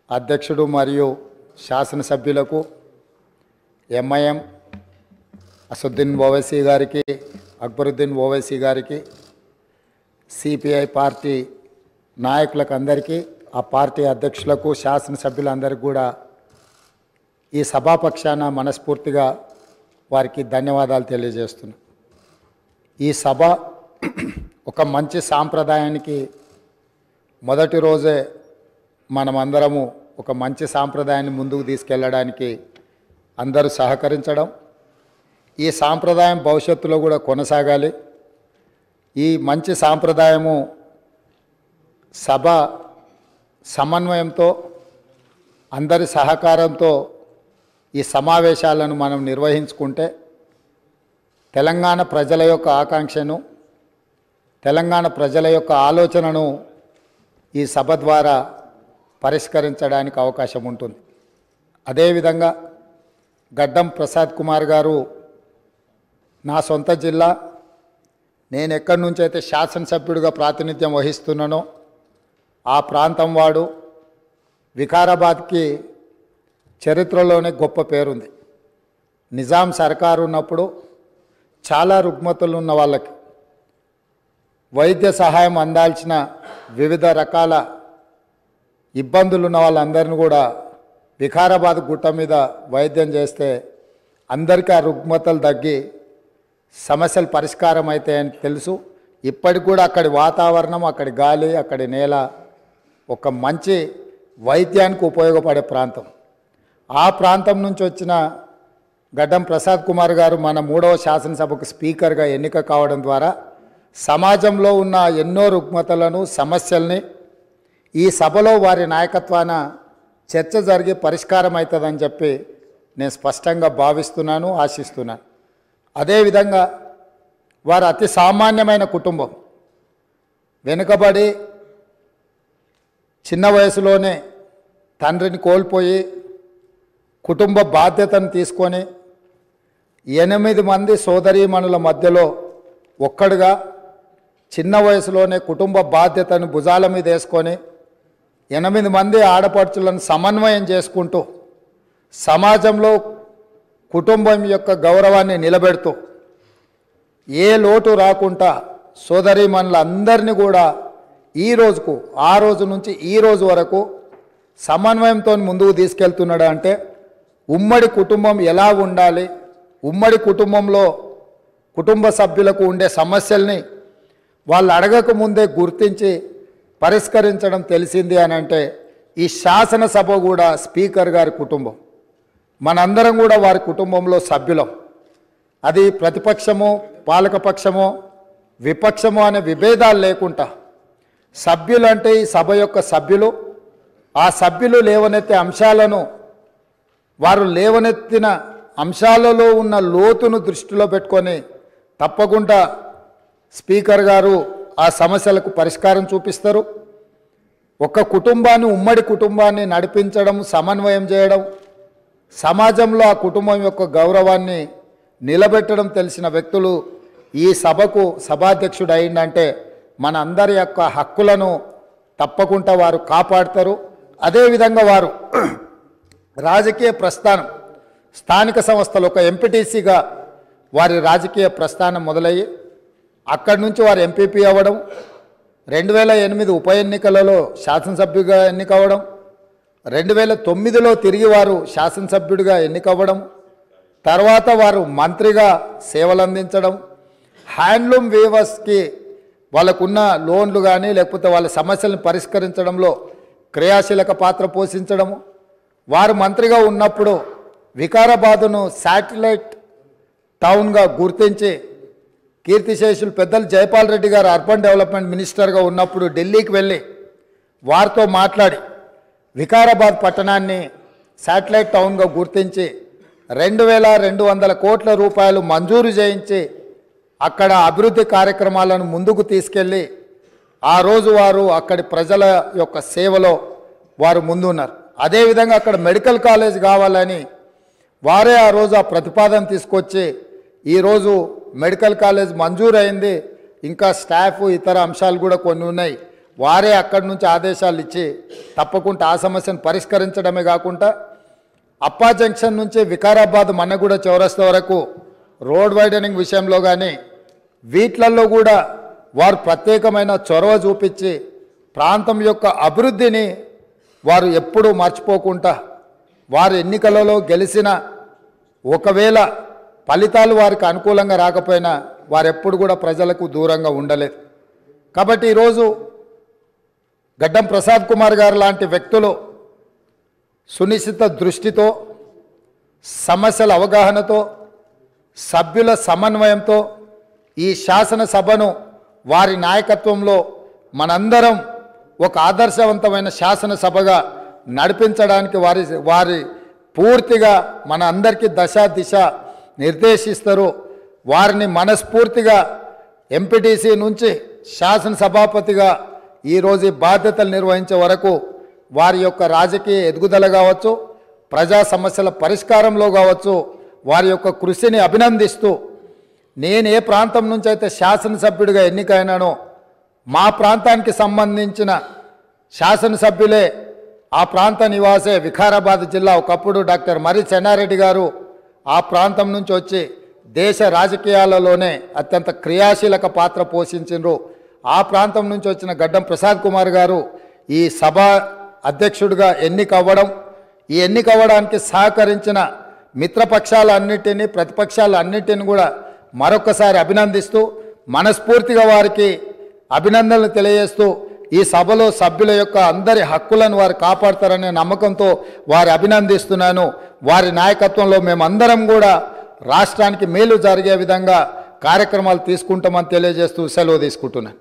అధ్యక్షుడు మరియు శాసనసభ్యులకు ఎంఐఎం అసదుద్దీన్ ఓవైసీ గారికి అక్బరుద్దీన్ ఓవైసీ గారికి సిపిఐ పార్టీ నాయకులకు అందరికీ ఆ పార్టీ అధ్యక్షులకు శాసనసభ్యులందరికీ కూడా ఈ సభాపక్షాన మనస్ఫూర్తిగా వారికి ధన్యవాదాలు తెలియజేస్తున్నాను. ఈ సభ ఒక మంచి సాంప్రదాయానికి మొదటి రోజే మనమందరము ఒక మంచి సాంప్రదాయాన్ని ముందుకు తీసుకెళ్ళడానికి అందరూ సహకరించడం, ఈ సాంప్రదాయం భవిష్యత్తులో కూడా కొనసాగాలి. ఈ మంచి సాంప్రదాయము సభ సమన్వయంతో అందరి సహకారంతో ఈ సమావేశాలను మనం నిర్వహించుకుంటే తెలంగాణ ప్రజల యొక్క ఆకాంక్షను, తెలంగాణ ప్రజల యొక్క ఆలోచనను ఈ సభ ద్వారా పరిష్కరించడానికి అవకాశం ఉంటుంది. అదేవిధంగా గడ్డం ప్రసాద్ కుమార్ గారు నా సొంత జిల్లా, నేను ఎక్కడి నుంచి అయితే శాసనసభ్యుడిగా ప్రాతినిధ్యం వహిస్తున్నానో ఆ ప్రాంతం వాడు. వికారాబాద్కి చరిత్రలోనే గొప్ప పేరుంది. నిజాం సర్కారు ఉన్నప్పుడు చాలా రుగ్మతులు ఉన్న వాళ్ళకి వైద్య సహాయం అందాల్సిన వివిధ రకాల ఇబ్బందులు ఉన్న వాళ్ళందరినీ కూడా వికారాబాద్ గుట్ట మీద వైద్యం చేస్తే అందరికీ ఆ రుగ్మతలు తగ్గి సమస్యలు పరిష్కారం అవుతాయని తెలుసు. ఇప్పటికి కూడా అక్కడి వాతావరణం, అక్కడి గాలి, అక్కడి నేల ఒక మంచి వైద్యానికి ఉపయోగపడే ప్రాంతం. ఆ ప్రాంతం నుంచి వచ్చిన గడ్డం ప్రసాద్ కుమార్ గారు మన 3వ శాసనసభకు స్పీకర్గా ఎన్నిక కావడం ద్వారా సమాజంలో ఉన్న ఎన్నో రుగ్మతలను, సమస్యల్ని ఈ సభలో వారి నాయకత్వాన చర్చ జరిగి పరిష్కారం అవుతుందని చెప్పి నేను స్పష్టంగా భావిస్తున్నాను, ఆశిస్తున్నాను. అదేవిధంగా వారు అతి సామాన్యమైన కుటుంబం. వెనుకబడి చిన్న వయసులోనే తండ్రిని కోల్పోయి కుటుంబ బాధ్యతను తీసుకొని 8 మంది సోదరీమణుల మధ్యలో ఒక్కడుగా చిన్న వయసులోనే కుటుంబ బాధ్యతను భుజాల మీద వేసుకొని 8 మంది ఆడపడుచులను సమన్వయం చేసుకుంటూ సమాజంలో కుటుంబం యొక్క గౌరవాన్ని నిలబెడుతూ ఏ లోటు రాకుండా సోదరీమణులందరినీ కూడా ఈ రోజుకు, ఆ రోజు నుంచి ఈ రోజు వరకు సమన్వయంతో ముందుకు తీసుకెళ్తున్నాడు. అంటే ఉమ్మడి కుటుంబం ఎలా ఉండాలి, ఉమ్మడి కుటుంబంలో కుటుంబ సభ్యులకు ఉండే సమస్యల్ని వాళ్ళు అడగక ముందే గుర్తించి పరిష్కరించడం తెలిసింది అని అంటే ఈ శాసనసభ కూడా స్పీకర్ గారి కుటుంబం. మనందరం కూడా వారి కుటుంబంలో సభ్యులం. అది ప్రతిపక్షమో పాలకపక్షమో విపక్షమో అనే విభేదాలు లేకుండా సభ్యులు అంటే ఈ సభ యొక్క సభ్యులు. ఆ సభ్యులు లేవనెత్తే అంశాలను, వారు లేవనెత్తిన అంశాలలో ఉన్న లోతును దృష్టిలో పెట్టుకొని తప్పకుండా స్పీకర్ గారు ఆ సమస్యలకు పరిష్కారం చూపిస్తారు. ఒక కుటుంబాన్ని, ఉమ్మడి కుటుంబాన్ని నడిపించడం, సమన్వయం చేయడం, సమాజంలో ఆ కుటుంబం యొక్క గౌరవాన్ని నిలబెట్టడం తెలిసిన వ్యక్తులు ఈ సభకు సభాధ్యక్షుడు అయిందంటే మన అందరి యొక్క హక్కులను తప్పకుండా వారు కాపాడతారు. అదేవిధంగా వారు రాజకీయ ప్రస్థానం, స్థానిక సంస్థలు ఒక ఎంపీటీసీగా వారి రాజకీయ ప్రస్థానం మొదలయ్యి అక్కడి నుంచి వారు ఎంపీపీ అవ్వడం, 2008 ఉప ఎన్నికలలో శాసనసభ్యుడిగా ఎన్నికవ్వడం, 2009లో తిరిగి వారు శాసనసభ్యుడిగా ఎన్నికవ్వడం, తర్వాత వారు మంత్రిగా సేవలు అందించడం, హ్యాండ్లూమ్ వీవర్స్కి వాళ్ళకున్న లోన్లు కానీ లేకపోతే వాళ్ళ సమస్యలను పరిష్కరించడంలో క్రియాశీలక పాత్ర పోషించడము. వారు మంత్రిగా ఉన్నప్పుడు వికారాబాదును శాటిలైట్ టౌన్గా గుర్తించి కీర్తిశేషులు పెద్దలు జైపాల్ రెడ్డి గారు అర్బన్ డెవలప్మెంట్ మినిస్టర్గా ఉన్నప్పుడు ఢిల్లీకి వెళ్ళి వారితో మాట్లాడి వికారాబాద్ పట్టణాన్ని శాటిలైట్ టౌన్గా గుర్తించి 2200 కోట్ల రూపాయలు మంజూరు చేయించి అక్కడ అభివృద్ధి కార్యక్రమాలను ముందుకు తీసుకెళ్ళి ఆ రోజు వారు అక్కడి ప్రజల యొక్క సేవలో వారు ముందున్నారు. అదేవిధంగా అక్కడ మెడికల్ కాలేజ్ కావాలని వారే ఆ రోజు ఆ ప్రతిపాదన తీసుకొచ్చి ఈరోజు మెడికల్ కాలేజ్ మంజూరు అయింది. ఇంకా స్టాఫ్, ఇతర అంశాలు కూడా కొన్ని ఉన్నాయి. వారే అక్కడి నుంచి ఆదేశాలు ఇచ్చి తప్పకుండా ఆ సమస్యను పరిష్కరించడమే కాకుండా అప్పా జంక్షన్ నుంచి వికారాబాద్ మన్నగూడ చౌరస్తా వరకు రోడ్ వైడనింగ్ విషయంలో కానీ వీట్లల్లో కూడా వారు ప్రత్యేకమైన చొరవ చూపించి ప్రాంతం యొక్క అభివృద్ధిని వారు ఎప్పుడూ మర్చిపోకుండా వారు ఎన్నికలలో గెలిచిన ఒకవేళ ఫలితాలు వారికి అనుకూలంగా రాకపోయినా వారెప్పుడు కూడా ప్రజలకు దూరంగా ఉండలేదు. కాబట్టి ఈరోజు గడ్డం ప్రసాద్ కుమార్ గారు లాంటి వ్యక్తులు సునిశ్చిత దృష్టితో, సమస్యల అవగాహనతో, సభ్యుల సమన్వయంతో ఈ శాసనసభను వారి నాయకత్వంలో మనందరం ఒక ఆదర్శవంతమైన శాసనసభగా నడిపించడానికి వారి పూర్తిగా మన అందరికీ దశ దిశ నిర్దేశిస్తారు. వారిని మనస్ఫూర్తిగా ఎంపీటీసీ నుంచి శాసనసభాపతిగా ఈరోజు బాధ్యతలు నిర్వహించే వరకు వారి యొక్క రాజకీయ ఎదుగుదల కావచ్చు, ప్రజా సమస్యల పరిష్కారంలో కావచ్చు, వారి యొక్క కృషిని అభినందిస్తూ నేను ఏ ప్రాంతం నుంచి అయితే శాసనసభ్యుడిగా ఎన్నికైనానో మా ప్రాంతానికి సంబంధించిన శాసనసభ్యులే ఆ ప్రాంత నివాసే వికారాబాద్ జిల్లా ఒకప్పుడు డాక్టర్ మరి చెన్నారెడ్డి గారు ఆ ప్రాంతం నుంచి వచ్చి దేశ రాజకీయాలలోనే అత్యంత క్రియాశీలక పాత్ర పోషించారు. ఆ ప్రాంతం నుంచి వచ్చిన గడ్డం ప్రసాద్ కుమార్ గారు ఈ సభ అధ్యక్షుడిగా ఎన్నికవ్వడం, ఈ ఎన్నికవ్వడానికి సహకరించిన మిత్రపక్షాలన్నిటినీ ప్రతిపక్షాలన్నిటిని కూడా మరొకసారి అభినందిస్తూ మనస్ఫూర్తిగా వారికి అభినందనలు తెలియజేస్తూ ఈ సభలో సభ్యుల యొక్క అందరి హక్కులను వారు కాపాడతారనే నమ్మకంతో వారి అభినందిస్తున్నాను. వారి నాయకత్వంలో మేమందరం కూడా రాష్ట్రానికి మేలు జరిగే విధంగా కార్యక్రమాలు తీసుకుంటామని తెలియజేస్తూ సెలవు తీసుకుంటున్నాను.